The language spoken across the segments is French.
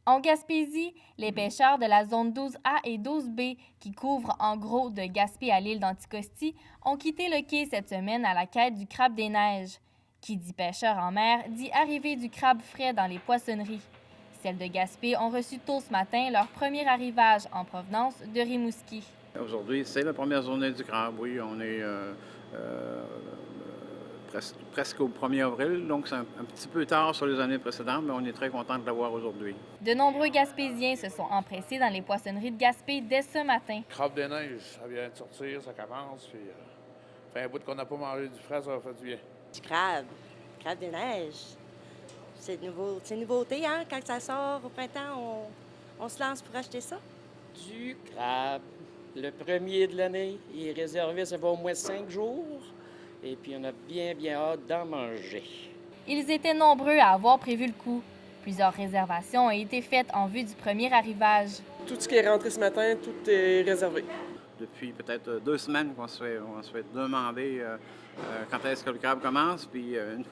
En Gaspésie, les pêcheurs de la zone 12A et 12B, qui couvrent en gros de Gaspé à l'île d'Anticosti, ont quitté le quai cette semaine à la quête du crabe des neiges. Qui dit pêcheur en mer, dit arrivée du crabe frais dans les poissonneries. Celles de Gaspé ont reçu tôt ce matin leur premier arrivage en provenance de Rimouski. Aujourd'hui, c'est la première journée du crabe, oui. On est euh, presque au 1er avril, donc c'est un petit peu tard sur les années précédentes, mais on est très content de l'avoir aujourd'hui. De nombreux Gaspésiens se sont empressés dans les poissonneries de Gaspé dès ce matin. Crabe des neiges, ça vient de sortir, ça commence, puis fait un bout qu'on n'a pas mangé du frais, ça va faire du bien. Du crabe des neiges. C'est une nouveauté, hein? Quand ça sort au printemps, on se lance pour acheter ça. Du crabe. Le premier de l'année, il est réservé, ça va au moins 5 jours. Et puis, on a bien hâte d'en manger. Ils étaient nombreux à avoir prévu le coup. Plusieurs réservations ont été faites en vue du premier arrivage. Tout ce qui est rentré ce matin, tout est réservé. Depuis peut-être 2 semaines qu'on se fait demander quand est-ce que le crabe commence, puis une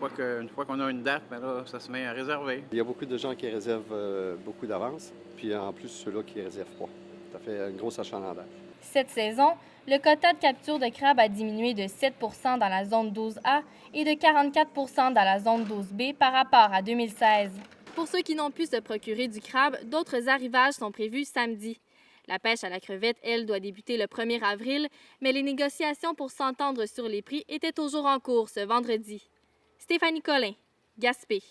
fois qu'on a une date, bien là, ça se met à réserver. Il y a beaucoup de gens qui réservent beaucoup d'avance, puis en plus ceux-là qui ne réservent pas. Ça fait un gros achalandage. Cette saison, le quota de capture de crabe a diminué de 7 dans la zone 12A et de 44 dans la zone 12B par rapport à 2016. Pour ceux qui n'ont pu se procurer du crabe, d'autres arrivages sont prévus samedi. La pêche à la crevette, elle, doit débuter le 1er avril, mais les négociations pour s'entendre sur les prix étaient toujours en cours ce vendredi. Stéphanie Collin, Gaspé.